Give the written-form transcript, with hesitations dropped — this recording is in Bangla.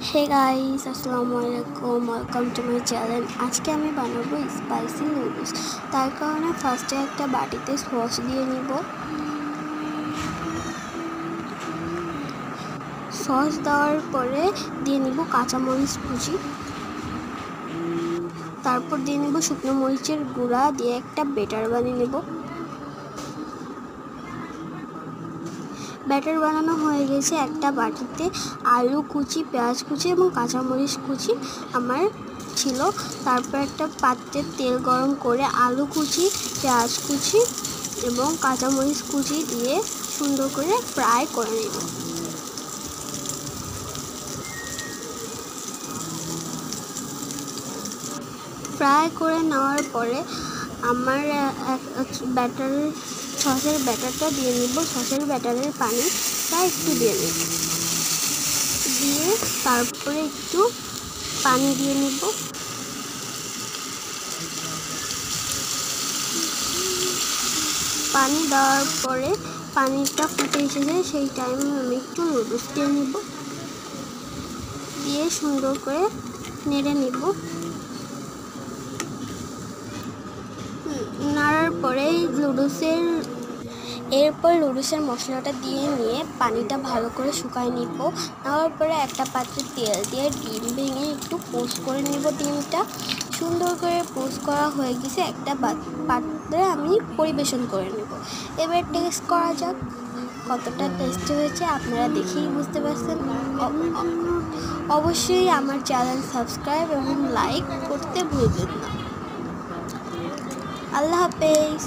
হে গাইস, আসসালামু আলাইকুম, ওয়েলকাম টু মাই চ্যানেল। আজকে আমি বানাবো স্পাইসি নুডলস। তার কারণে ফার্স্টে একটা বাটিতে সস দিয়ে নিব। সস দেওয়ার পরে দিয়ে নিব কাঁচামরিচ কুচি, তারপর দিয়ে নিব শুকনো মরিচের গুঁড়া, দিয়ে একটা ব্যাটার বানিয়ে নেব। ব্যাটার বানানো হয়ে গেছে। একটা বাটিতে আলু কুচি, পেঁয়াজ কুচি এবং কাঁচামরিচ কুচি আমার ছিল। তারপর একটা পাত্রে তেল গরম করে আলু কুচি, পেঁয়াজ কুচি এবং কাঁচামরিচ কুচি দিয়ে সুন্দর করে ফ্রাই করে নেব। ফ্রাই করে নেওয়ার পরে আমার সসের ব্যাটারটা দিয়ে নিব। সসের ব্যাটারের পানিটা একটু দিয়ে নেব, দিয়ে তারপরে একটু পানি দিয়ে নিব। পানি দেওয়ার পরে পানিটা ফুটে এসেছে, সেই টাইমে আমি একটু নুডলস দিয়ে নিব, দিয়ে সুন্দর করে নেড়ে নিব। নাড়ার পরে এরপর নুডলসের মশলাটা দিয়ে নিয়ে পানিটা ভালো করে শুকায় নিব। নেওয়ার পরে একটা পাত্রে তেল দিয়ে ডিম ভেঙে একটু পোস্ট করে নিব। ডিমটা সুন্দর করে পোস্ট করা হয়ে গেছে, একটা পাত্রে আমি পরিবেশন করে নেব। এবার টেস্ট করা যাক কতটা টেস্টি হয়েছে, আপনারা দেখেই বুঝতে পারছেন। অবশ্যই আমার চ্যানেল সাবস্ক্রাইব এবং লাইক করতে ভুলবেন না। আল্লাহ হাফেজ।